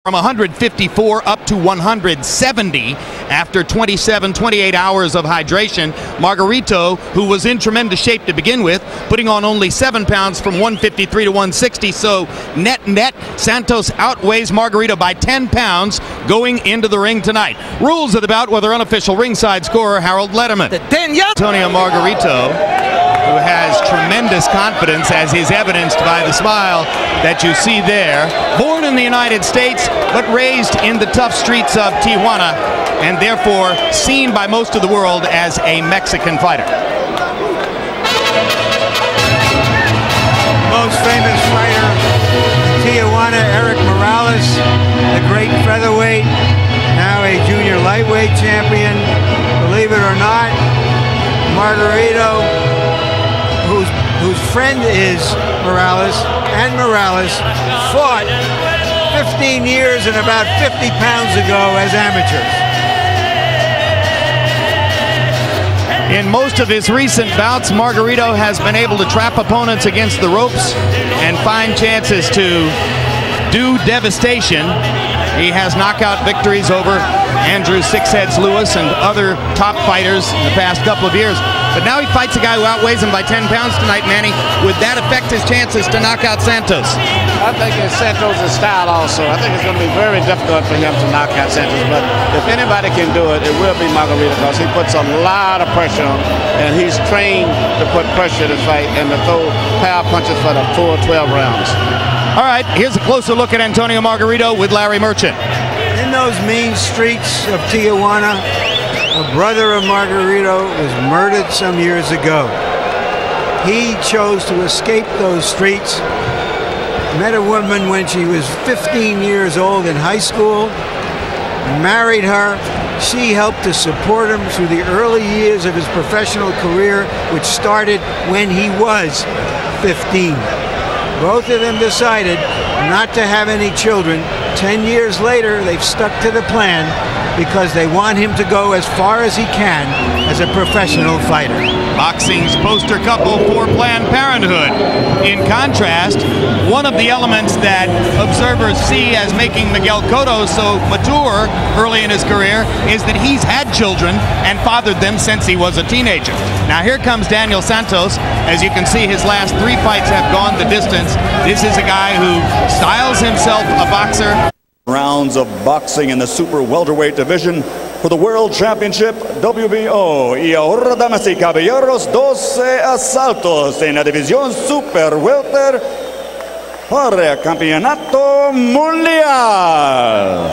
From 154 up to 170 after 28 hours of hydration. Margarito, who was in tremendous shape to begin with, putting on only 7 pounds from 153 to 160. So net, Santos outweighs Margarito by 10 pounds going into the ring tonight. Rules of the bout with our unofficial ringside scorer, Harold Letterman. Antonio Margarito, who has tremendous confidence, as is evidenced by the smile that you see there. Born in the United States, but raised in the tough streets of Tijuana, and therefore seen by most of the world as a Mexican fighter. Most famous fighter in Tijuana, Eric Morales, the great featherweight, now a junior lightweight champion. Believe it or not, Margarito, whose friend is Morales, and Morales fought 15 years and about 50 pounds ago as amateurs. In most of his recent bouts, Margarito has been able to trap opponents against the ropes and find chances to do devastation. He has knockout victories over Andrew Sixheads Lewis and other top fighters in the past couple of years. But now he fights a guy who outweighs him by 10 pounds tonight, Manny. Would that affect his chances to knock out Santos? I think it's Santos' style also. I think it's going to be very difficult for him to knock out Santos. But if anybody can do it, it will be Margarito, because he puts a lot of pressure on him, and he's trained to put pressure to fight and to throw power punches for the full 12 rounds. All right, here's a closer look at Antonio Margarito with Larry Merchant. In those mean streets of Tijuana, a brother of Margarito was murdered some years ago. He chose to escape those streets, met a woman when she was 15 years old in high school, married her. She helped to support him through the early years of his professional career, which started when he was 15. Both of them decided not to have any children. 10 years later, they've stuck to the plan because they want him to go as far as he can as a professional fighter. Boxing's poster couple for Planned Parenthood. In contrast, one of the elements that observers see as making Miguel Cotto so mature early in his career is that he's had children and fathered them since he was a teenager. Now here comes Daniel Santos. As you can see, his last 3 fights have gone the distance. This is a guy who styles himself a boxer. Rounds of boxing in the super welterweight division for the World Championship WBO. Y ahora, damas y caballeros, 12 asaltos en la división super welter para el campeonato mundial.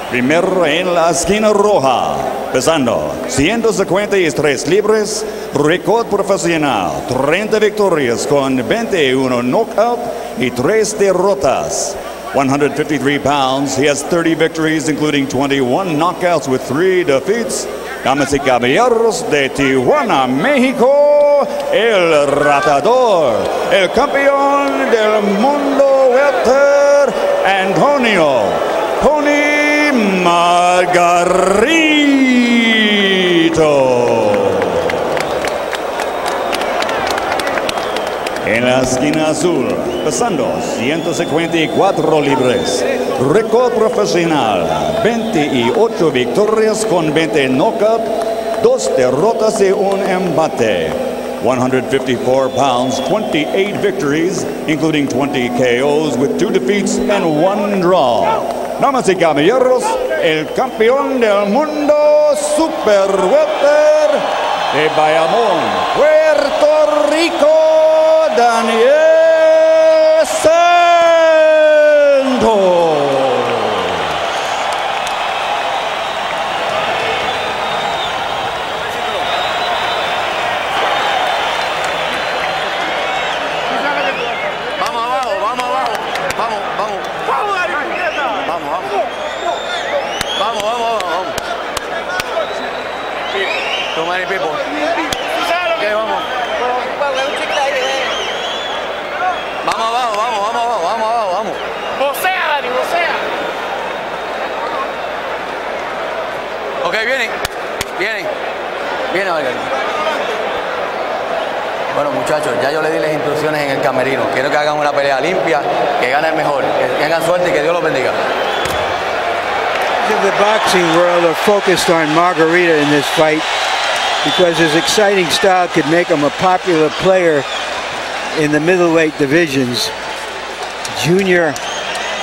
Primero en la esquina roja, pesando 153 libras, récord profesional, 30 victorias con 21 knockout y 3 derrotas. 153 pounds, he has 30 victories, including 21 knockouts with 3 defeats. Damas y caballeros, de Tijuana, México, el ratador, el campeón del mundo welter, Antonio Margarito. En la esquina azul, pesando 154 libras, récord profesional, 28 victorias con 20 knockout, 2 derrotas y 1 empate. 154 pounds, 28 victories, including 20 KOs with 2 defeats and 1 draw. Damas y caballeros, el campeón del mundo super welter de Bayamón, Puerto Rico, Daniel Santos. Too many people. Okay, vamos. Vamos. Vocea, Dani, vocea. Ok, vienen, Margarito. Bueno, muchachos, ya yo le di las instrucciones en el camerino. Quiero que hagan una pelea limpia, que gane el mejor, que tengan suerte y que Dios los bendiga. The boxing world are focused on Margarito in this fight because his exciting style could make him a popular player in the middleweight divisions, junior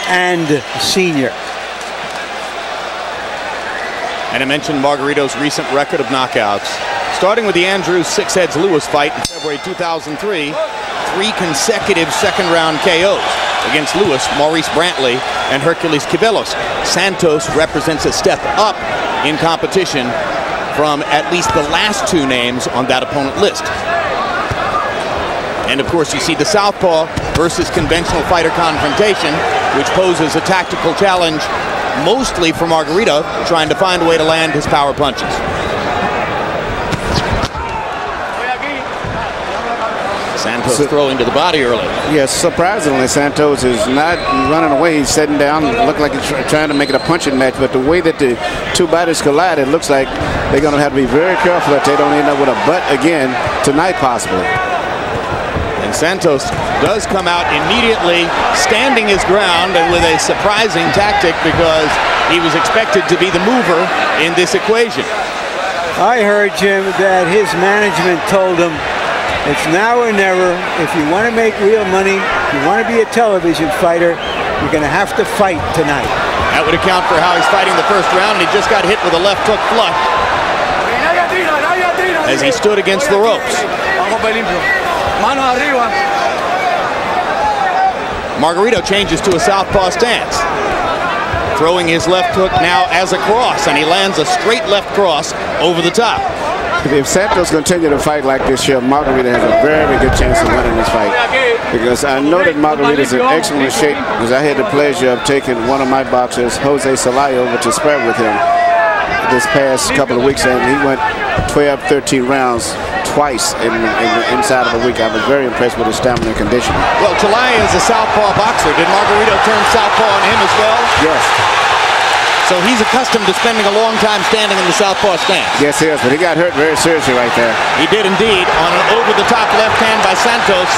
and senior. And I mentioned Margarito's recent record of knockouts. Starting with the Andrews Six-Heads-Lewis fight in February 2003, 3 consecutive second-round KOs against Lewis, Maurice Brantley, and Hercules Kibelos. Santos represents a step up in competition from at least the last 2 names on that opponent list. And of course, you see the southpaw versus conventional fighter confrontation, which poses a tactical challenge mostly for Margarito, trying to find a way to land his power punches. Santos throwing to the body early. Yes, surprisingly, Santos is not running away. He's sitting down. Look like he's trying to make it a punching match. But the way that the 2 bodies collide, it looks like they're going to have to be very careful that they don't end up with a butt again tonight, possibly. And Santos does come out immediately, standing his ground, and with a surprising tactic because he was expected to be the mover in this equation. I heard, Jim, that his management told him it's now or never. If you want to make real money, if you want to be a television fighter, you're going to have to fight tonight. That would account for how he's fighting the first round. He just got hit with a left hook flush as he stood against the ropes. Margarito changes to a southpaw stance, throwing his left hook now as a cross, and he lands a straight left cross over the top. If Santos continue to fight like this here, Margarito has a very good chance of winning this fight. Because I know that Margarito is in excellent shape, because I had the pleasure of taking one of my boxers, Jose Celaya, over to spar with him this past couple of weeks, and he went 12, 13 rounds twice inside of a week. I was very impressed with his stamina and conditioning. Well, Celaya is a southpaw boxer. Did Margarito turn southpaw on him as well? Yes. So he's accustomed to spending a long time standing in the southpaw stance. Yes, he is, but he got hurt very seriously right there. He did indeed on an over-the-top left hand by Santos.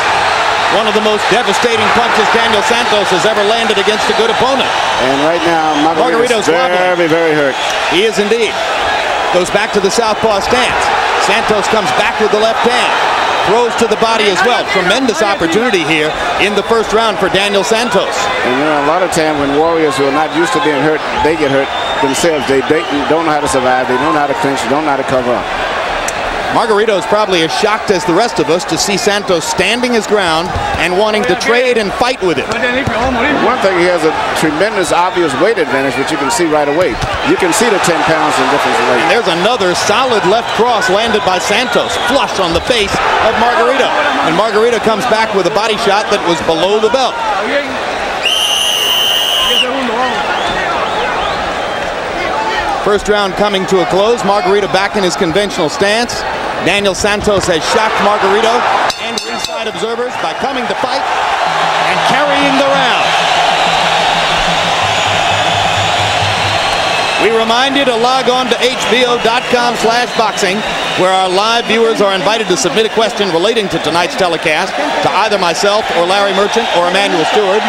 One of the most devastating punches Daniel Santos has ever landed against a good opponent. And right now, Margarito's very, very hurt. He is indeed. Goes back to the southpaw stance. Santos comes back with the left hand. Throws to the body as well. Tremendous opportunity here in the first round for Daniel Santos. And you know, a lot of time when warriors who are not used to being hurt, they get hurt themselves. They don't know how to survive. They don't know how to clinch. They don't know how to cover up. Margarito is probably as shocked as the rest of us to see Santos standing his ground and wanting to trade and fight with him. One thing, he has a tremendous obvious weight advantage, which you can see right away. You can see the 10 pounds in difference in weight. And there's another solid left cross landed by Santos, flush on the face of Margarito. And Margarito comes back with a body shot that was below the belt. First round coming to a close. Margarito back in his conventional stance. Daniel Santos has shocked Margarito and ringside observers by coming to fight and carrying the round. We remind you to log on to hbo.com/boxing, where our live viewers are invited to submit a question relating to tonight's telecast to either myself or Larry Merchant or Emmanuel Stewart.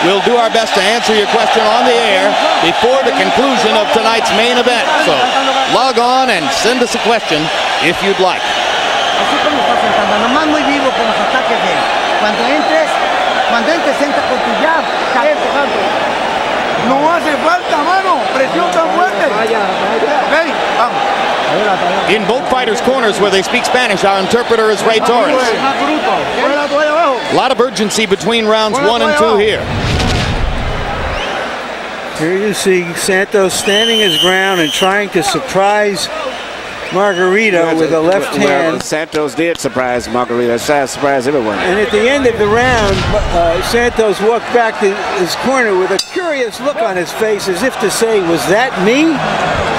We'll do our best to answer your question on the air before the conclusion of tonight's main event. So log on and send us a question if you'd like. Así como está sentando, nomás muy vivo con los ataques de él. Cuando entres, entra con tu jab, empujando. No hace falta, mano, presión tan fuerte. Okay, vamos. In both fighters' corners where they speak Spanish, our interpreter is Ray Torres. A lot of urgency between rounds 1 and 2 here. Here you see Santos standing his ground and trying to surprise Margarito with a left hand. Santos did surprise Margarito. Surprised everyone. And at the end of the round, Santos walked back to his corner with a curious look on his face as if to say, was that me?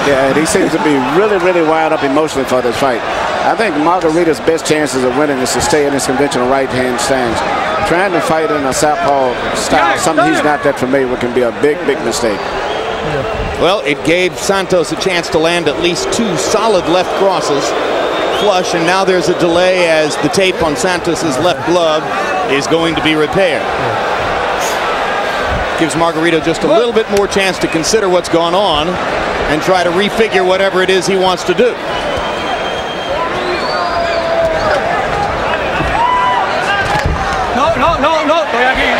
Yeah, and he seems to be really, really wired up emotionally for this fight. I think Margarito's best chances of winning is to stay in his conventional right-hand stance. Trying to fight in a southpaw style, something he's not that familiar with, can be a big, big mistake. Well, it gave Santos a chance to land at least 2 solid left crosses flush, and now there's a delay as the tape on Santos's left glove is going to be repaired. Gives Margarito just a little bit more chance to consider what's gone on and try to refigure whatever it is he wants to do. No, estoy aquí.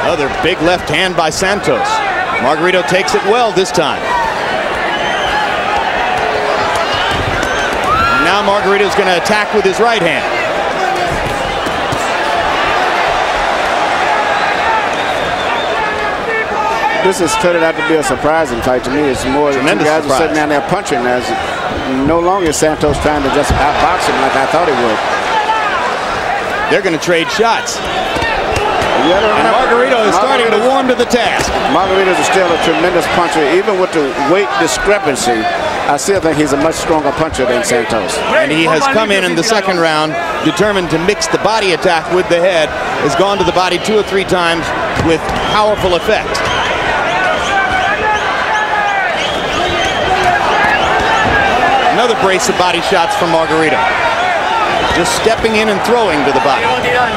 Another big left hand by Santos. Margarito takes it well this time. And now Margarito's going to attack with his right hand. This has turned out to be a surprising fight to me. It's more that you guys are sitting down there punching. As no longer is Santos trying to just outbox him like I thought he would. They're going to trade shots. And Margarito is starting to warm to the task. Margarito is still a tremendous puncher. Even with the weight discrepancy, I still think he's a much stronger puncher than Santos. And he has come in the second round determined to mix the body attack with the head. Has gone to the body 2 or 3 times with powerful effect. Another brace of body shots from Margarito. Just stepping in and throwing to the body.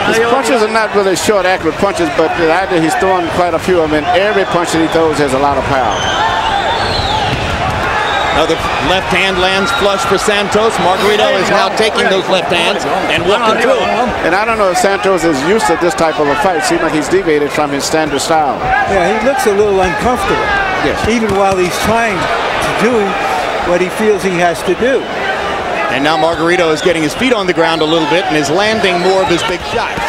His punches are not really short, accurate punches, but he's throwing quite a few of them, and every punch that he throws has a lot of power. Another left hand lands flush for Santos. Margarito is now taking those left hands and walking through. And I don't know if Santos is used to this type of a fight. Seems like he's deviated from his standard style. Yeah, he looks a little uncomfortable. Yes. Even while he's trying to do what he feels he has to do. And now Margarito is getting his feet on the ground a little bit and is landing more of his big shots.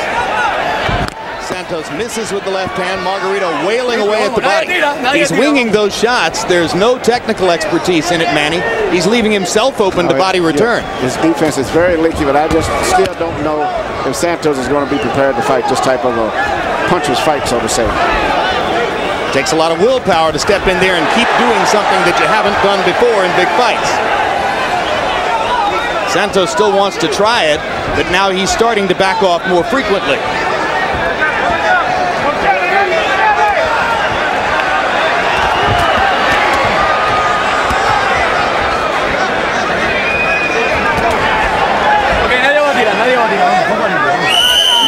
Santos misses with the left hand. Margarito wailing away at the body. He's winging those shots. There's no technical expertise in it, Manny. He's leaving himself open to body return. Yeah. His defense is very leaky, but I just still don't know if Santos is going to be prepared to fight this type of a puncher's fight, so to say. Takes a lot of willpower to step in there and keep doing something that you haven't done before in big fights. Santos still wants to try it, but now he's starting to back off more frequently.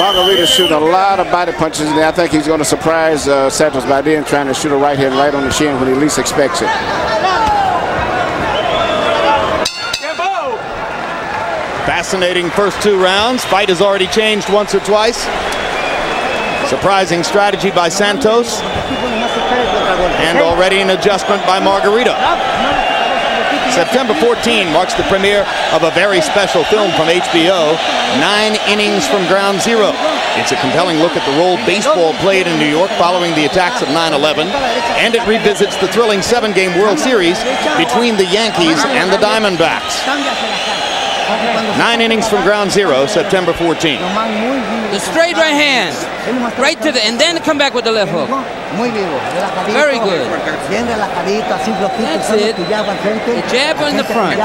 Margarito shooting a lot of body punches, and I think he's going to surprise Santos by then trying to shoot a right hand right on the chin when he least expects it. Fascinating first 2 rounds. Fight has already changed once or twice. Surprising strategy by Santos. And already an adjustment by Margarito. September 14 marks the premiere of a very special film from HBO, 9 Innings from Ground Zero. It's a compelling look at the role baseball played in New York following the attacks of 9/11, and it revisits the thrilling 7-game World Series between the Yankees and the Diamondbacks. 9 Innings from Ground Zero, September 14. The straight right hand, right to the, and then come back with the left hook. Very good. That's it. The jab in the front.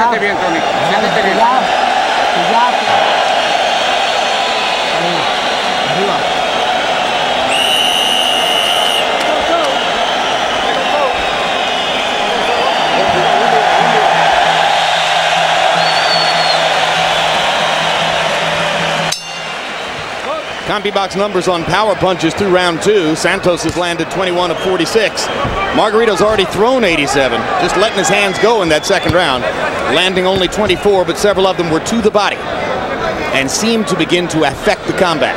CompuBox numbers on power punches through round 2. Santos has landed 21 of 46. Margarito's already thrown 87, just letting his hands go in that second round. Landing only 24, but several of them were to the body and seemed to begin to affect the combat.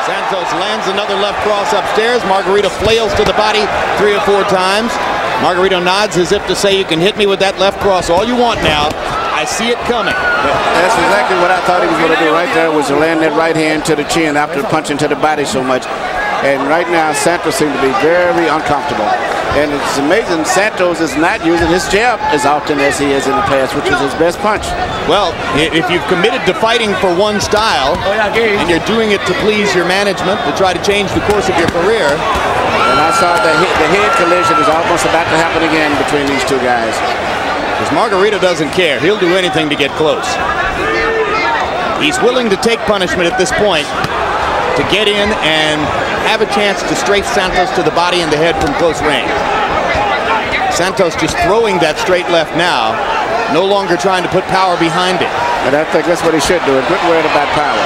Santos lands another left cross upstairs. Margarito flails to the body 3 or 4 times. Margarito nods as if to say, you can hit me with that left cross all you want now. I see it coming. That's exactly what I thought he was going to do right there, was to land that right hand to the chin after punching to the body so much. And right now, Santos seems to be very uncomfortable. And it's amazing Santos is not using his jab as often as he is in the past, which is his best punch. Well, if you've committed to fighting for one style and you're doing it to please your management, to try to change the course of your career. And I saw the head collision is almost about to happen again between these two guys. Because Margarito doesn't care. He'll do anything to get close. He's willing to take punishment at this point to get in and have a chance to strafe Santos to the body and the head from close range. Santos just throwing that straight left now, no longer trying to put power behind it. And I think that's what he should do, a good word about power.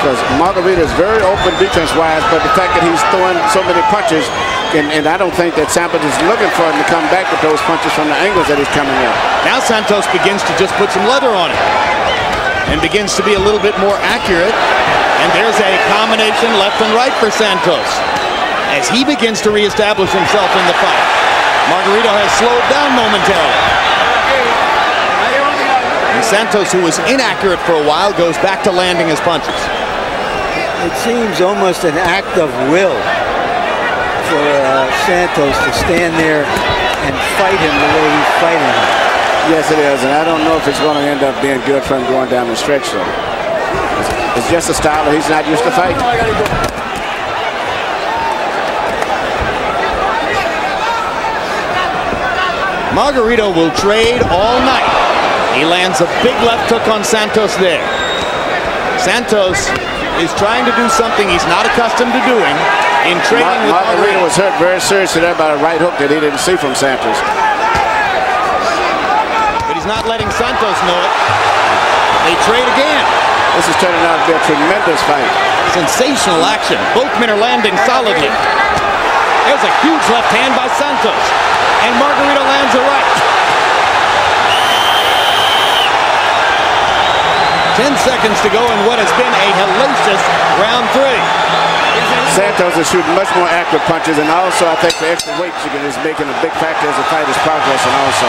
Because Margarito is very open defense-wise, but the fact that he's throwing so many punches, and I don't think that Santos is looking for him to come back with those punches from the angles that he's coming in. Now Santos begins to just put some leather on it and begins to be a little bit more accurate. And there's a combination left and right for Santos as he begins to reestablish himself in the fight. Margarito has slowed down momentarily. And Santos, who was inaccurate for a while, goes back to landing his punches. It seems almost an act of will for Santos to stand there and fight him the way he's fighting him. Yes, it is, and I don't know if it's going to end up being good for him going down the stretch, though. It's just a style that he's not used to fighting. Margarito will trade all night. He lands a big left hook on Santos there. Santos is trying to do something he's not accustomed to doing in trading with Margarito was hurt very seriously there by a right hook that he didn't see from Santos. But he's not letting Santos know it. They trade again. This is turning out to be a tremendous fight. Sensational action. Both men are landing solidly. There's a huge left hand by Santos. And Margarito lands a right. 10 seconds to go in what has been a hellacious round 3. Santos is shooting much more accurate punches, and also I think the extra weight is making a big factor as the fight is progressing also.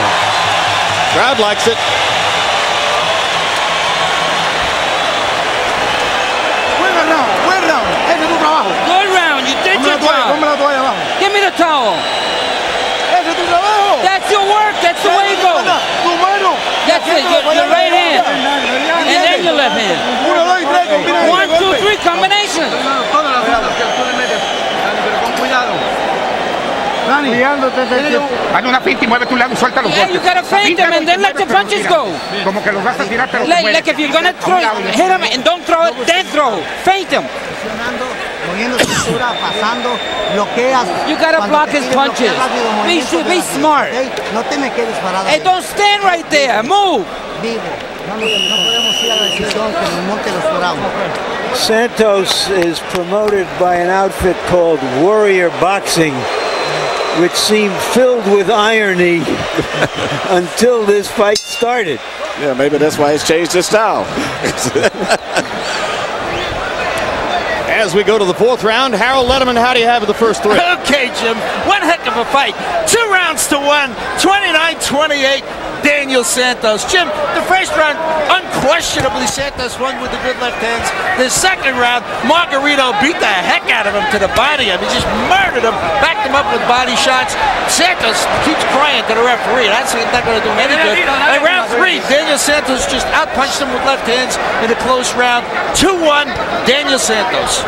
Crowd likes it. Good round. You did your job. Give me the towel. That's your work. That's the way it goes. That's it. Your right hand. And then your left hand. 1, 2, 3 combination. Haz una finta y mueve tu lado y suelta los golpes. You gotta feint them and then let the punches go. Como que los vas a tirar, pero like if you're gonna throw it, hit him and don't throw it, then throw. Feint him. You gotta block his punches. Be smart. Hey, don't stand right there. Move. Santos is promoted by an outfit called Warrior Boxing, which seemed filled with irony until this fight started. Yeah, maybe that's why he's changed his style. As we go to the 4th round, Harold Letterman, how do you have the first 3? Okay, Jim, one heck of a fight. 2 rounds to 1, 29-28, Daniel Santos. Jim, the first round, unquestionably, Santos won with the good left hands. The second round, Margarito beat the heck out of him to the body. I mean, just murdered him, backed him up with body shots. Santos keeps crying to the referee. That's not going to do him any good. And round 3, Daniel Santos just outpunched him with left hands in a close round. 2-1, Daniel Santos.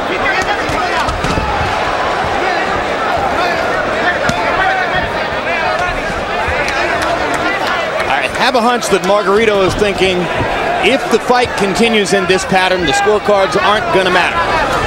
I have a hunch that Margarito is thinking, if the fight continues in this pattern, the scorecards aren't going to matter.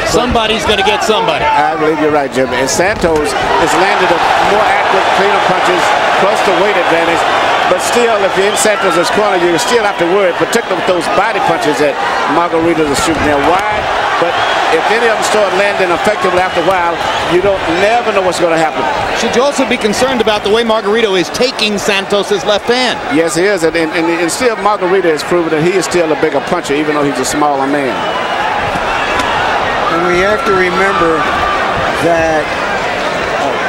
Somebody's going to get somebody. I believe you're right, Jim. And Santos has landed a more accurate, cleaner punches, plus the weight advantage. But still, if you're in Santos' corner, you still have to worry, particularly with those body punches that Margarito is shooting there wide. But if any of them start landing effectively after a while, you don't never know what's going to happen. Should you also be concerned about the way Margarito is taking Santos' left hand? Yes, he is. And still, Margarito has proven that he is still a bigger puncher, even though he's a smaller man. And we have to remember that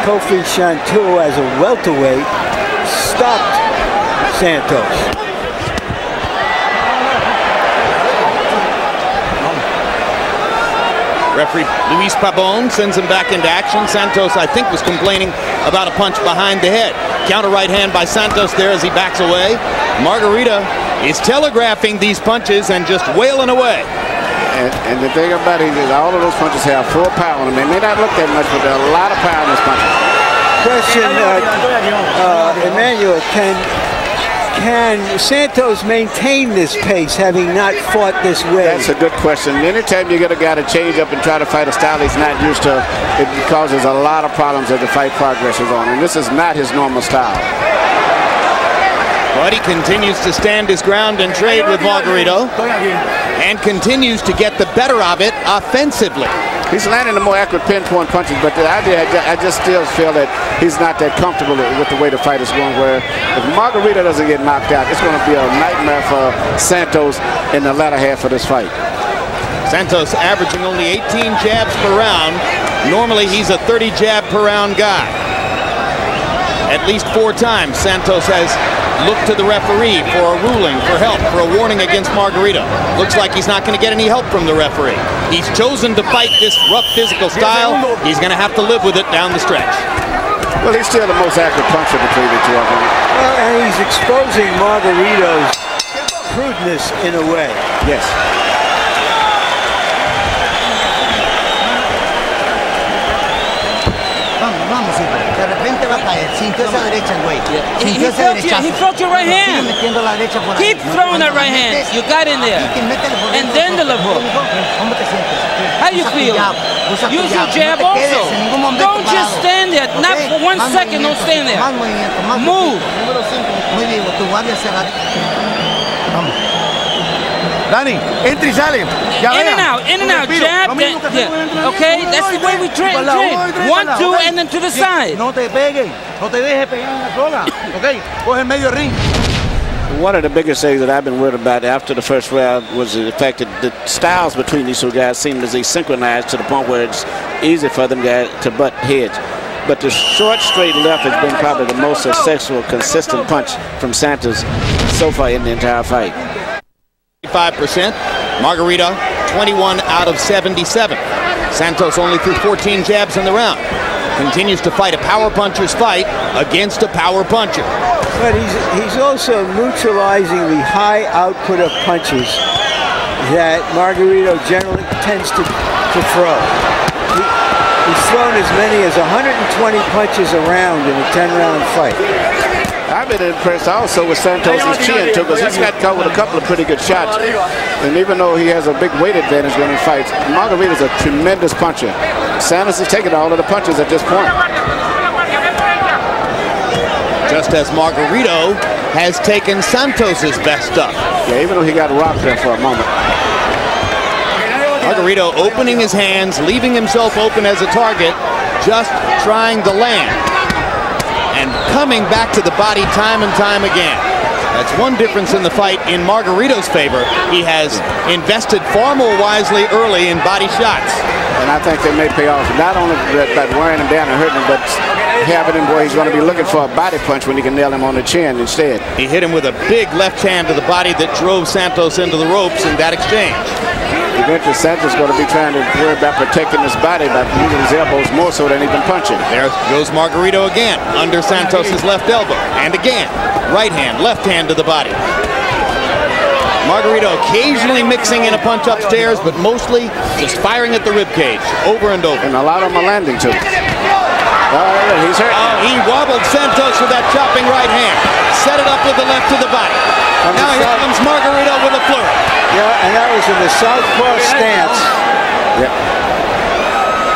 Kofi Shantou, as a welterweight, stopped Santos. Referee Luis Pabon sends him back into action. Santos, I think, was complaining about a punch behind the head. Counter right hand by Santos there as he backs away. Margarito is telegraphing these punches and just wailing away. And the thing about it is all of those punches have full power on them. They may not look that much, but there are a lot of power in those punches. Question, Emmanuel, can Santos maintain this pace having not fought this way? That's a good question. Anytime you get a guy to change up and try to fight a style he's not used to, it causes a lot of problems as the fight progresses on. And this is not his normal style. But he continues to stand his ground and trade with Margarito and continues to get the better of it offensively. He's landing the more accurate pinpoint punches, but the idea, I just still feel that he's not that comfortable with the way the fight is going, where if Margarito doesn't get knocked out, it's going to be a nightmare for Santos in the latter half of this fight. Santos averaging only 18 jabs per round. Normally he's a 30 jab per round guy. At least 4 times Santos has looked to the referee for a ruling, for help, for a warning against Margarito. Looks like he's not going to get any help from the referee. He's chosen to fight this rough physical style. He's going to have to live with it down the stretch. Well, he's still the most accurate puncher between the two of them. Well, and he's exposing Margarito's crudeness in a way. Yes. Vamos, hijo. De repente va a caer. Sintió esa derecha el güey. He felt your right hand. Keep throwing that right hand. You got in there. And then the left hook. How do you feel? Use your jab also. Don't just stand there. Not for 1 second. Don't stand there. Move. Muy bien, tu guardia cerrada. Vamos. Dani, entra y sale. In and out, jab. Okay, that's the way we train. 1, 2, and then to the side. No te pegues, no te dejes pegar en la sola. Okay, coge medio ring. One of the biggest things that I've been worried about after the first round was the fact that the styles between these two guys seem as they synchronized to the point where it's easy for them guys to butt heads. But the short, straight left has been probably the most successful, consistent punch from Santos so far in the entire fight. 5%. Margarito, 21 out of 77. Santos only threw 14 jabs in the round. Continues to fight a power puncher's fight against a power puncher. But he's also neutralizing the high output of punches that Margarito generally tends to throw. He's thrown as many as 120 punches around in a 10-round fight. I've been impressed also with Santos' chin too, because he's got caught with a couple of pretty good shots. And even though he has a big weight advantage when he fights, Margarito's a tremendous puncher. Santos is taking all of the punches at this point. Just as Margarito has taken Santos's best stuff. Yeah, even though he got rocked there for a moment. Margarito opening his hands, leaving himself open as a target, just trying to land. And coming back to the body time and time again. That's one difference in the fight in Margarito's favor. He has invested far more wisely early in body shots. And I think they may pay off, not only by wearing him down and hurting him, but having him where he's going to be looking for a body punch when he can nail him on the chin instead. He hit him with a big left hand to the body that drove Santos into the ropes in that exchange. Eventually, Santos is going to be trying to worry about protecting his body by using his elbows more so than even punching. There goes Margarito again, under Santos's left elbow. And again, right hand, left hand to the body. Margarito occasionally mixing in a punch upstairs, but mostly just firing at the ribcage over and over. And a lot of them are landing too. He's hurt. He wobbled Santos with that chopping right hand. Set it up with the left to the body. Now here comes Margarito with a flurry. Yeah, and that was in the southpaw stance. Yep.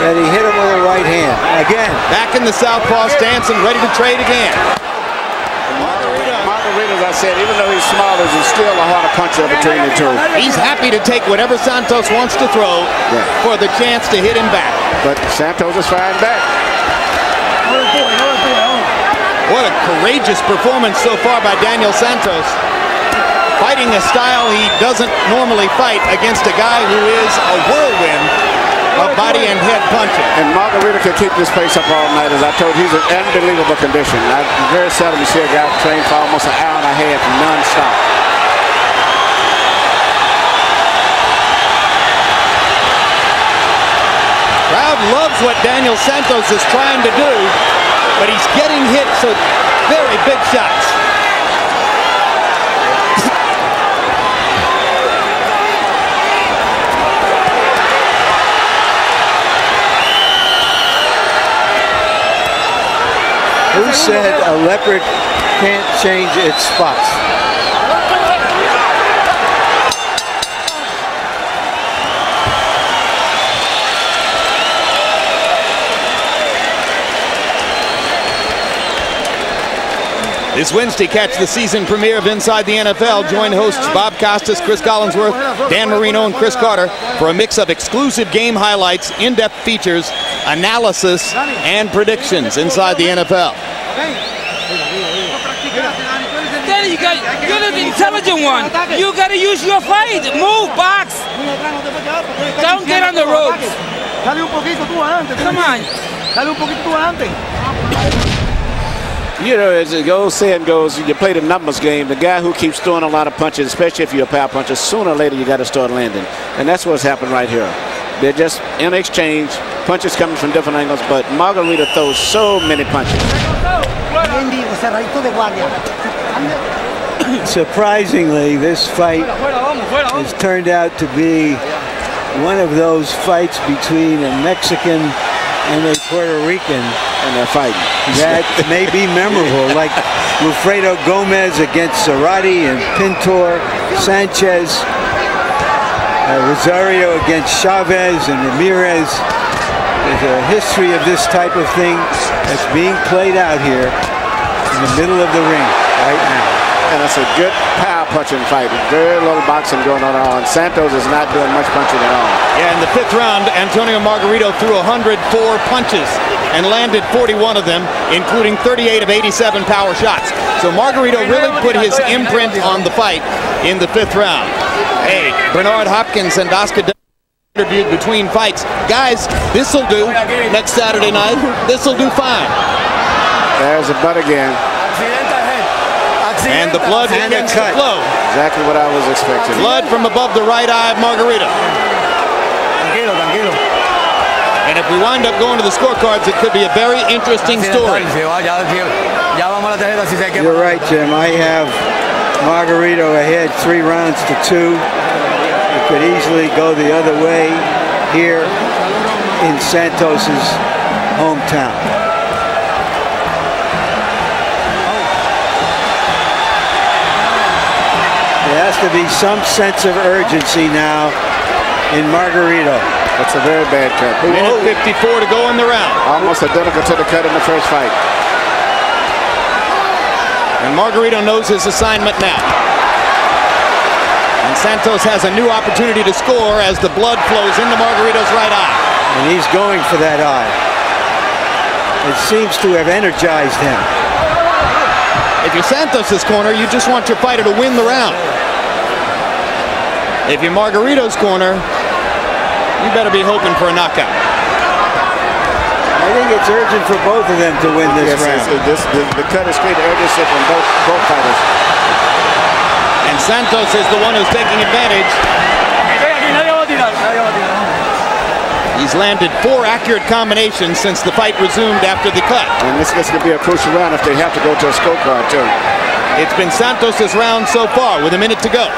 And he hit him with a right hand. Again. Back in the southpaw stance and ready to trade again. Margarito, as I said, even though he's smaller, he's still a harder puncher between the two. He's happy to take whatever Santos wants to throw for the chance to hit him back. But Santos is firing back. What a courageous performance so far by Daniel Santos. Fighting a style he doesn't normally fight against a guy who is a whirlwind of body and head punching. And Margarito can keep this pace up all night. As I told you, he's in unbelievable condition. I very seldom see a guy train for almost an hour and a half non-stop. crowd loves what Daniel Santos is trying to do, but he's getting hit so very big shots. Who said a leopard can't change its spots? This Wednesday, catch the season premiere of Inside the NFL. Join hosts Bob Costas, Chris Collinsworth, Dan Marino, and Chris Carter for a mix of exclusive game highlights, in-depth features, analysis, and predictions inside the NFL. Then you're the intelligent one. You got to use your fight. Move, box. Don't get on the ropes. Come on. You know, as the old saying goes, you play the numbers game. The guy who keeps throwing a lot of punches, especially if you're a power puncher, sooner or later you got to start landing. And that's what's happened right here. They're just in exchange, punches coming from different angles, but Margarito throws so many punches. Surprisingly, this fight has turned out to be one of those fights between a Mexican and a Puerto Rican. And they're fighting. That may be memorable, like Wilfredo Gomez against Zarate and Pintor, Sanchez, Rosario against Chavez and Ramirez. There's a history of this type of thing that's being played out here in the middle of the ring right now. And it's a good power punching fight. Very little boxing going on at all. And Santos is not doing much punching at all. Yeah, in the 5th round, Antonio Margarito threw 104 punches and landed 41 of them, including 38 of 87 power shots. So Margarito really put his imprint on the fight in the 5th round. Hey, Bernard Hopkins and Oscar interviewed between fights. Guys, this'll do next Saturday night. This'll do fine. There's a butt again. And the blood begins to flow. Exactly what I was expecting. Blood from above the right eye of Margarito. And if we wind up going to the scorecards, it could be a very interesting story. You're right, Jim. I have Margarito ahead 3 rounds to 2. It could easily go the other way here in Santos's hometown. There has to be some sense of urgency now in Margarito. That's a very bad cut. Minute 54 to go in the round. Almost identical to the cut in the first fight. And Margarito knows his assignment now. And Santos has a new opportunity to score as the blood flows into Margarito's right eye. And he's going for that eye. It seems to have energized him. If you're Santos's corner, you just want your fighter to win the round. If you're Margarito's corner, you better be hoping for a knockout. I think it's urgent for both of them to win this round. The cut is creating urgency from both fighters. And Santos is the one who's taking advantage. He's landed 4 accurate combinations since the fight resumed after the cut. And this could be a crucial round if they have to go to a scorecard too. It's been Santos's round so far with a minute to go.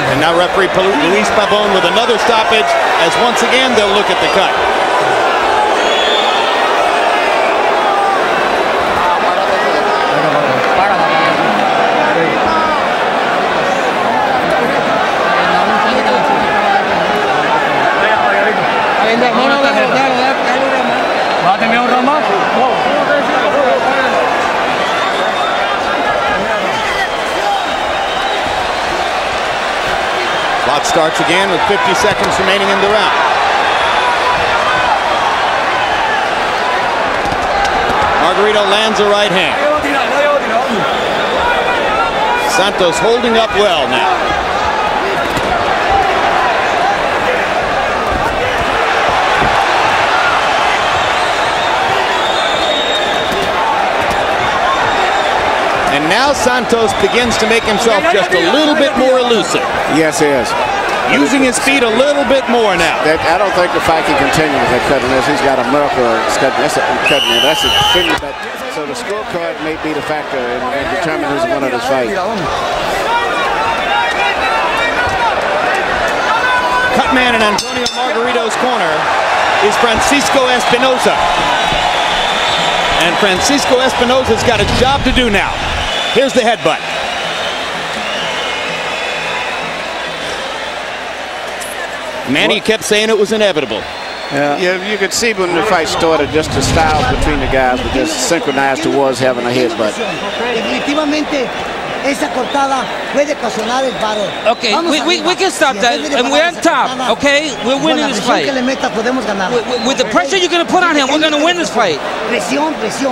And now referee Luis Pavon with another stoppage as once again they'll look at the cut. Clock starts again with 50 seconds remaining in the round. Margarito lands a right hand. Santos holding up well now. And now Santos begins to make himself just a little bit more elusive. Yes, he is. Using his feet a little bit more now. I don't think the fight can continue with that cut unless he's got a miracle cutting. That's a thing. So the scorecard may be the factor in determining who's winner of this fight. Cutman in Antonio Margarito's corner is Francisco Espinoza. And Francisco Espinoza's got a job to do now. Here's the headbutt. Manny kept saying it was inevitable. Yeah, you could see when the fight started, just the styles between the guys were just synchronized towards having a headbutt. Okay, we can stop that, and we're on top, okay? We're winning this fight. With the pressure you're going to put on him, we're going to win this fight.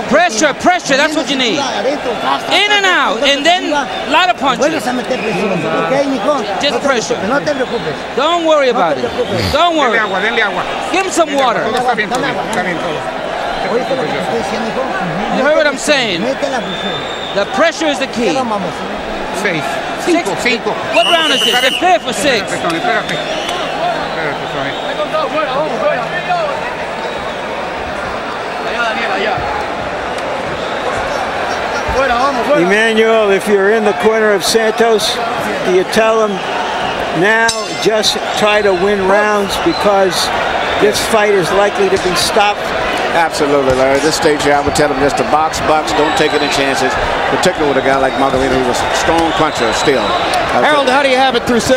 Pressure, that's what you need. In and out, and then a lot of punches. Just pressure. Don't worry about it. Don't worry. Give him some water. You heard what I'm saying? The pressure is the key. Six. What round is this? The fifth or sixth? Emmanuel, if you're in the corner of Santos, do you tell him now just try to win rounds because this fight is likely to be stopped? Absolutely, Larry. At this stage here, I would tell him just to box, don't take any chances, particularly with a guy like Margarito, who's a strong puncher still. Harold, how do you have it through 6?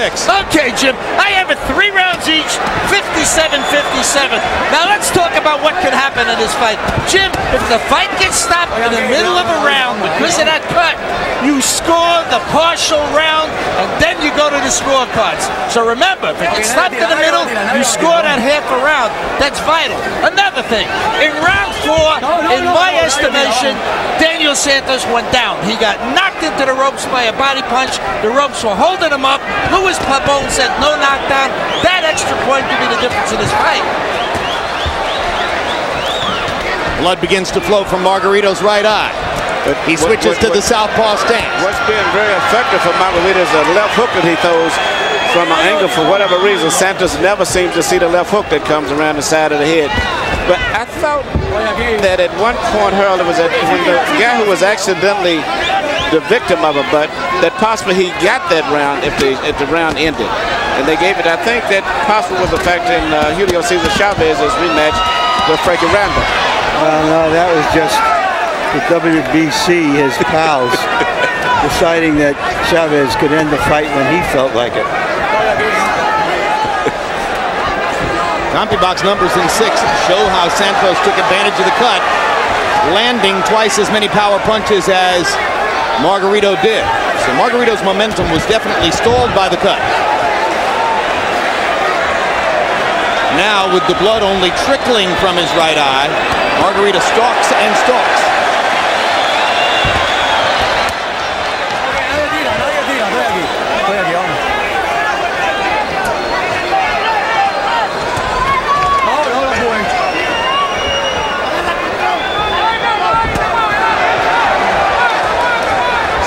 Okay, Jim. I have it 3 rounds each, 57-57. Now let's talk about what could happen in this fight. Jim, if the fight gets stopped in the middle of a round because of that cut, you score the partial round, and then you go to the scorecards. So remember, if it gets stopped in the middle, you score that half a round. That's vital. Another thing, in round 4, in my estimation, Daniel Santos went down. He got knocked into the ropes by a body punch. The ropes were holding him up. Louis Pabon said no knockdown. That extra point could be the difference in this fight. Blood begins to flow from Margarito's right eye. But he switches to the southpaw stance. What's been very effective for Margarito is the left hook that he throws from an angle. For whatever reason, Santos never seems to see the left hook that comes around the side of the head. But I thought that at one point, Harold, it was when the guy who was accidentally the victim of a butt, that possibly he got that round if the round ended. And they gave it, I think that possibly was the fact in Julio Cesar Chavez's rematch with Frankie Randall. No, that was just the WBC, his pals, deciding that Chavez could end the fight when he felt like it. CompuBox numbers in 6 show how Santos took advantage of the cut, landing twice as many power punches as Margarito did. So Margarito's momentum was definitely stalled by the cut. Now, with the blood only trickling from his right eye, Margarito stalks and stalks.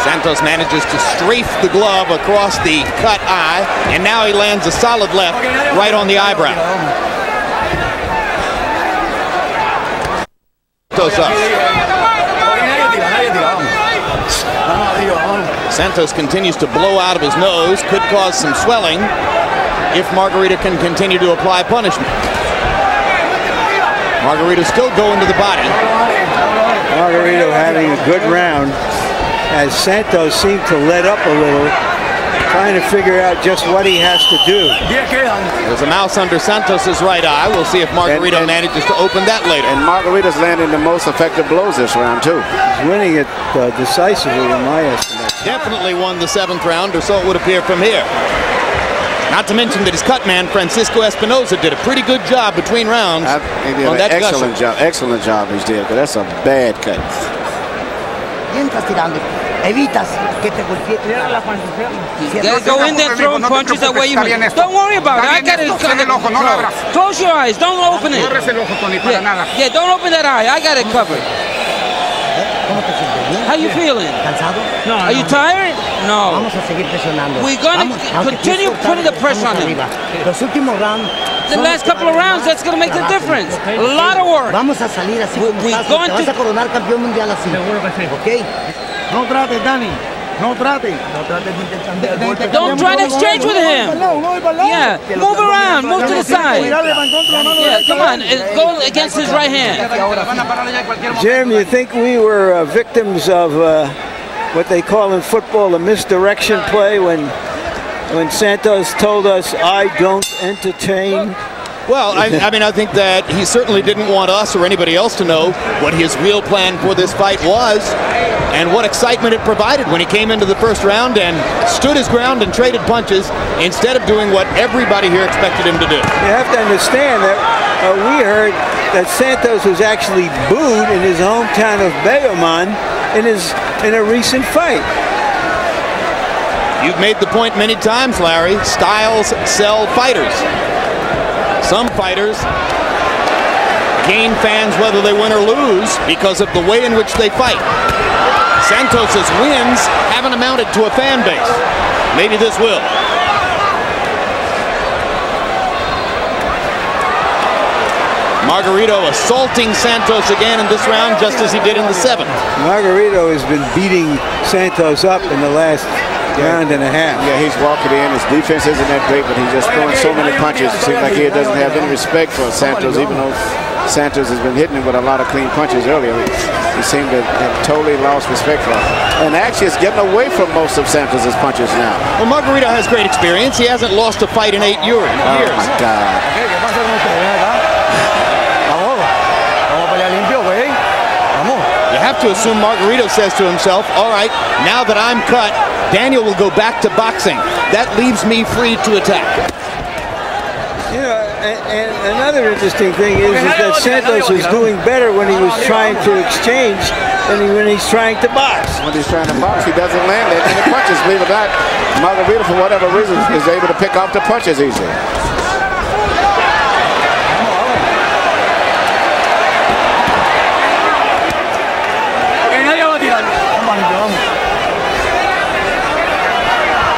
Santos manages to strafe the glove across the cut eye, and now he lands a solid left right on the eyebrow. Santos up. Santos continues to blow out of his nose, could cause some swelling if Margarito can continue to apply punishment. Margarito still going to the body. Margarito having a good round, as Santos seemed to let up a little, trying to figure out just what he has to do. There's a mouse under Santos's right eye. We'll see if Margarito manages to open that later. And Margarito's landing the most effective blows this round, too. He's winning it decisively, in my estimation. Definitely won the 7th round, or so it would appear from here. Not to mention that his cut man, Francisco Espinoza, did a pretty good job between rounds. He did an excellent job. Excellent job he did, but that's a bad cut. Evitas que te golpee. Go in there throwing punches that way you don't worry about it. I got it. Close your eyes. Don't open it. Yeah, don't open that eye. I got it covered. How you feeling? ¿Cansado? No. Are you tired? No. Vamos a seguir presionando. We're going to continue putting the pressure on him. Los últimos rounds. The last couple of rounds, that's going to make the difference. A lot of work. Vamos a salir así como estás, te vas a coronar campeón mundial así. Seguro que sí. ¿Ok? No trates, Dani. No trates. No trates de intentar. Don't try to exchange with him. Yeah, move around, move to the side. Yeah, come on, go against his right hand. Jim, you think we were victims of what they call in football a misdirection play when Santos told us, "I don't entertain"? Well, I mean, I think that he certainly didn't want us or anybody else to know what his real plan for this fight was and what excitement it provided when he came into the first round and stood his ground and traded punches instead of doing what everybody here expected him to do. You have to understand that we heard that Santos was actually booed in his hometown of Bayamon in a recent fight. You've made the point many times, Larry. Styles sell fighters. Some fighters gain fans whether they win or lose because of the way in which they fight. Santos's wins haven't amounted to a fan base. Maybe this will. Margarito assaulting Santos again in this round, just as he did in the 7th. Margarito has been beating Santos up in the last round and a half. Yeah, he's walking in. His defense isn't that great, but he's just throwing so many punches. It seems like he doesn't have any respect for Santos, even though Santos has been hitting him with a lot of clean punches earlier. He seemed to have totally lost respect for him. And actually is getting away from most of Santos's punches now. Well, Margarito has great experience. He hasn't lost a fight in 8 years. Oh, my God. You have to assume Margarito says to himself, all right, now that I'm cut, Daniel will go back to boxing. That leaves me free to attack. You know, and another interesting thing is that Santos was doing better when he was trying to exchange than when he's trying to box. When he's trying to box, he doesn't land that many punches. Believe it or not, Margarito, for whatever reason, is able to pick off the punches easily.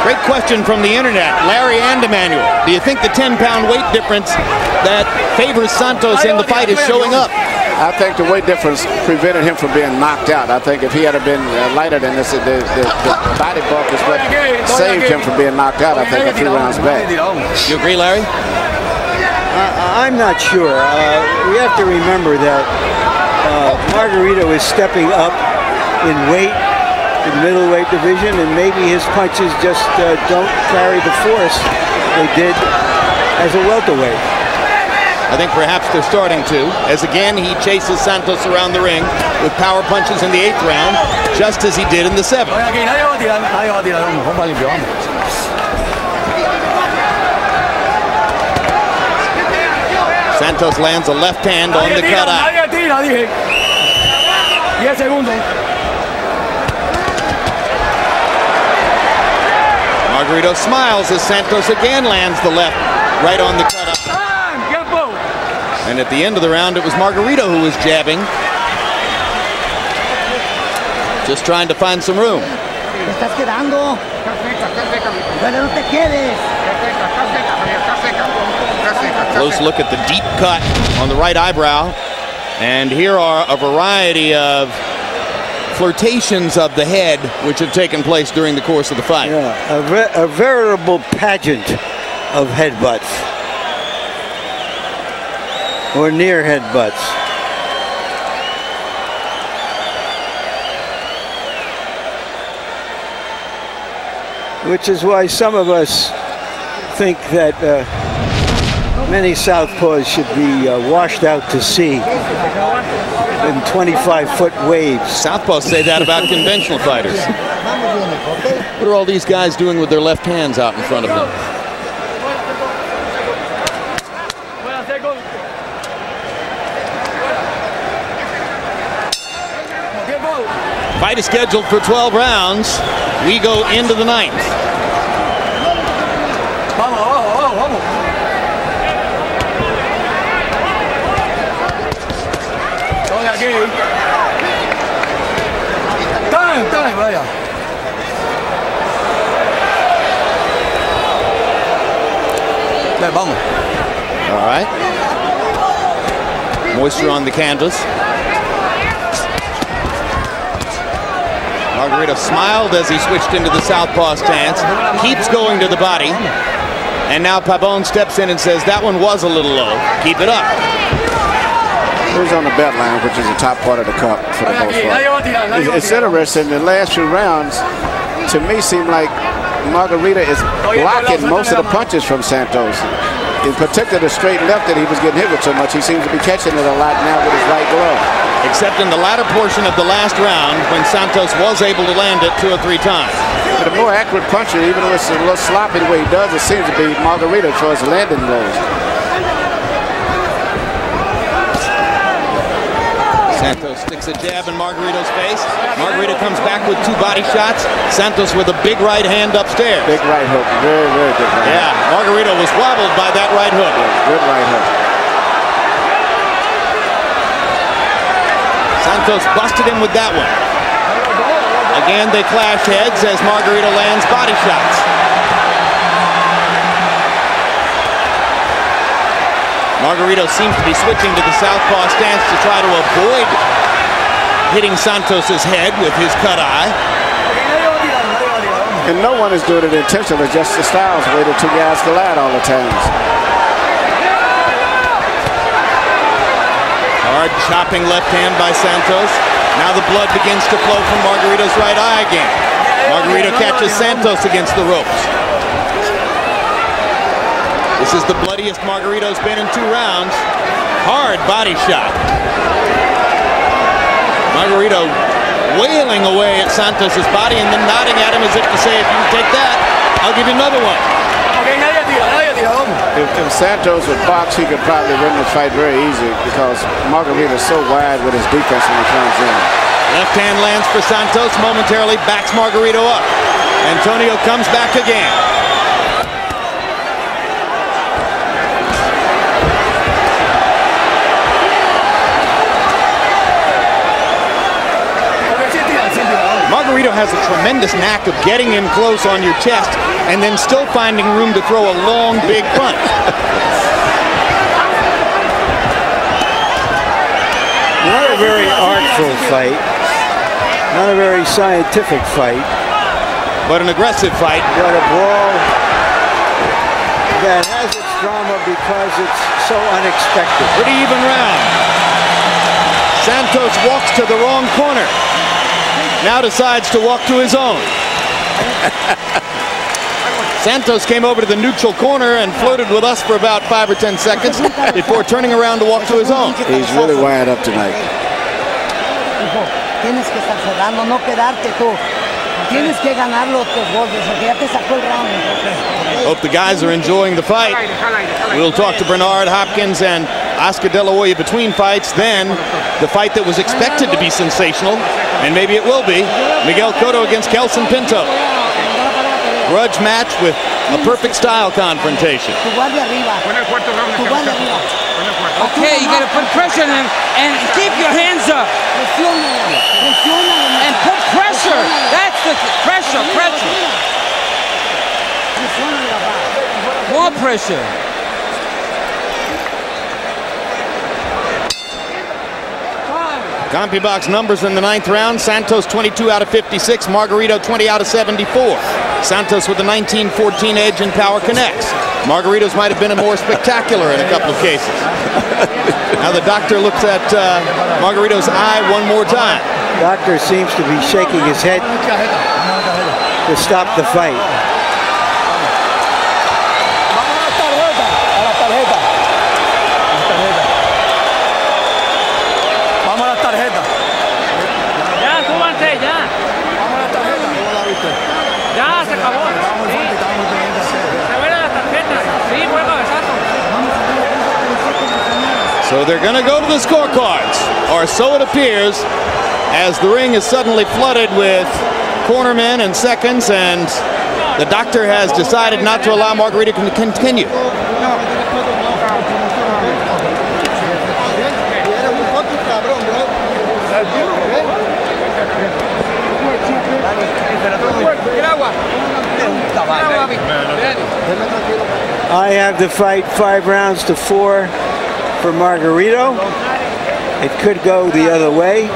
Great question from the internet, Larry and Emmanuel. Do you think the 10-pound weight difference that favors Santos in the fight is showing up? I think the weight difference prevented him from being knocked out. I think if he had been lighter than this, the body bulk is what saved him from being knocked out, I think, a few rounds back. You agree, Larry? I'm not sure. We have to remember that Margarito is stepping up in weight in the middleweight division, and maybe his punches just don't carry the force they did as a welterweight. I think perhaps they're starting to, as again he chases Santos around the ring with power punches in the 8th round, just as he did in the 7th. Santos lands a left hand on the cutout. Margarito smiles as Santos again lands the left right on the cutout. And at the end of the round, it was Margarito who was jabbing. Just trying to find some room. Close look at the deep cut on the right eyebrow. And here are a variety of flirtations of the head which have taken place during the course of the fight. Yeah, a veritable pageant of headbutts. Or near headbutts. Which is why some of us think that many southpaws should be washed out to sea in 25-foot waves. Southpaws say that about conventional fighters. What are all these guys doing with their left hands out in front of them? Fight is scheduled for 12 rounds. We go into the 9th. Vamos. All right. Moisture on the canvas. Margarito smiled as he switched into the southpaw stance. Keeps going to the body. And now Pabon steps in and says, that one was a little low. Keep it up. He's on the belt line, which is the top part of the cup for the most part. It's interesting. The last few rounds, to me, seem like Margarito is blocking most of the punches from Santos. In particular, the straight left that he was getting hit with so much, he seems to be catching it a lot now with his right glove. Except in the latter portion of the last round when Santos was able to land it 2 or 3 times. But a more accurate puncher, even though it's a little sloppy the way he does, it seems to be Margarito as far as landing blows. Santos sticks a jab in Margarito's face. Margarito comes back with 2 body shots. Santos with a big right hand upstairs. Big right hook. Very, very big right hook. Yeah, Margarito was wobbled by that right hook. Yeah, good right hook. Santos busted him with that one. Again, they clash heads as Margarito lands body shots. Margarito seems to be switching to the southpaw stance to try to avoid hitting Santos's head with his cut eye. And no one is doing it intentionally, just the styles way the 2 guys collide all the times. Hard chopping left hand by Santos. Now the blood begins to flow from Margarito's right eye again. Margarito catches Santos against the ropes. This is the bloodiest Margarito's been in 2 rounds. Hard body shot. Margarito wailing away at Santos's body and then nodding at him as if to say, if you can take that, I'll give you another one. If Santos would box, he could probably win this fight very easy because Margarito's so wide with his defense when he comes in. Left hand lands for Santos, momentarily backs Margarito up. Antonio comes back again. Margarito has a tremendous knack of getting in close on your chest and then still finding room to throw a long, big punch. Not a very artful fight. Not a very scientific fight. But an aggressive fight. But a brawl that has its drama because it's so unexpected. Pretty even round. Santos walks to the wrong corner. Now decides to walk to his own. Santos came over to the neutral corner and flirted with us for about 5 or 10 seconds before turning around to walk to his own. He's really wired up tonight. Tienes que estar cerrando, no quedarte tú. Tienes que ganar los 2 golpes, porque ya te sacó el round. Hope the guys are enjoying the fight. We'll talk to Bernard Hopkins and Oscar De La Hoya between fights. Then the fight that was expected to be sensational, and maybe it will be, Miguel Cotto against Kelson Pinto. Grudge match with a perfect style confrontation. Okay, you gotta put pressure on him and keep your hands up. And put pressure. That's the pressure. More pressure. CompuBox numbers in the 9th round. Santos 22 out of 56. Margarito 20 out of 74. Santos with a 19-14 edge in power connects. Margarito's might have been more spectacular in a couple of cases. Now the doctor looks at Margarito's eye one more time. Doctor seems to be shaking his head to stop the fight. So they're going to go to the scorecards, or so it appears, as the ring is suddenly flooded with cornermen and seconds, and the doctor has decided not to allow Margarito to continue. I have the fight 5 rounds to 4 for Margarito. It could go the other way.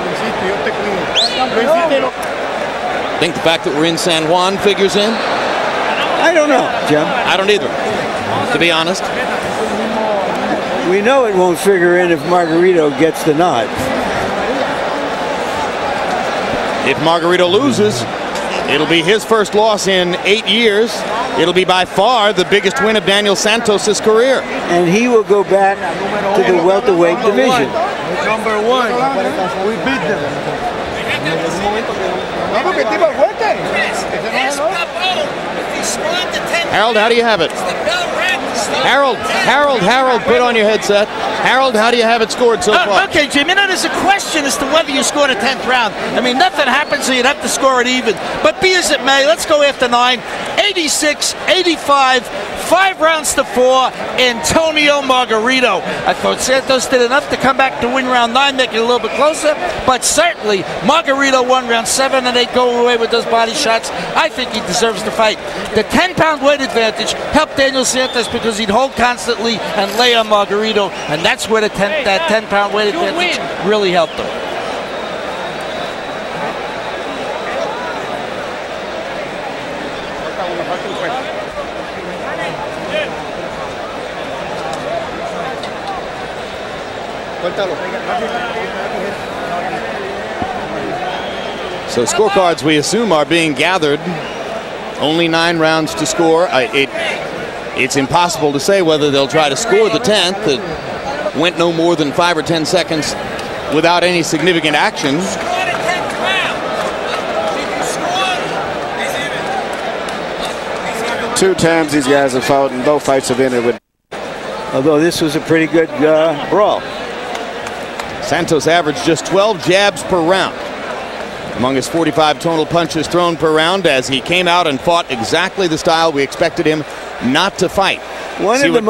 I think the fact that we're in San Juan figures in. I don't know, Jim. I don't either, to be honest. We know it won't figure in if Margarito gets the nod. If Margarito loses, it'll be his first loss in 8 years. It'll be by far the biggest win of Daniel Santos' career. And he will go back to the welterweight division. Number 1. We beat them. Harold, how do you have it? Harold, put on your headset. Harold, how do you have it scored so far? Okay, Jim, you know, there's a question as to whether you scored a 10th round. I mean, nothing happens, so you'd have to score it even. But be as it may, let's go after 9. 86, 85, 5 rounds to 4, Antonio Margarito. I thought Santos did enough to come back to win round 9, make it a little bit closer, but certainly Margarito won round 7 and 8, go away with those body shots. I think he deserves the fight. The 10-pound weight advantage helped Daniel Santos because he'd hold constantly and lay on Margarito, and that's where that 10-pound weight advantage really helped him. So scorecards, we assume, are being gathered. Only 9 rounds to score. It's impossible to say whether they'll try to score the 10th. It went no more than 5 or 10 seconds without any significant action. Two times these guys have fought, and both fights have ended with. Although this was a pretty good brawl. Santos averaged just 12 jabs per round among his 45 total punches thrown per round, as he came out and fought exactly the style we expected him not to fight. One of the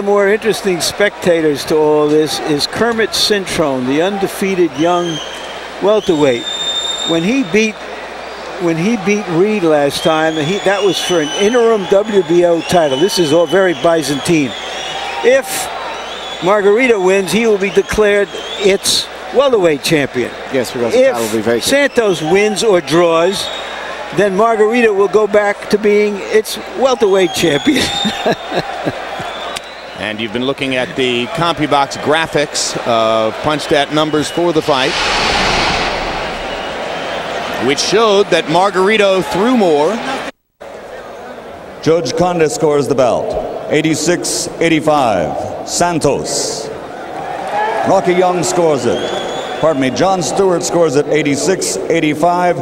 more interesting spectators to all this is Kermit Cintrone, the undefeated young welterweight. When he beat Reed last time, that was for an interim WBO title. This is all very Byzantine. If Margarito wins, he will be declared its welterweight champion. Yes, because the title will be vacant. If Santos wins or draws, then Margarito will go back to being its welterweight champion. And you've been looking at the CompuBox graphics of punch-stat numbers for the fight, which showed that Margarito threw more. Judge Conde scores the bout. 86-85, Santos. Rocky Young scores it. Pardon me, John Stewart scores it 86-85,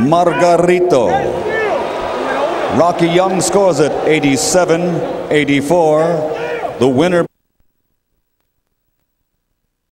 Margarito. Rocky Young scores it 87-84. The winner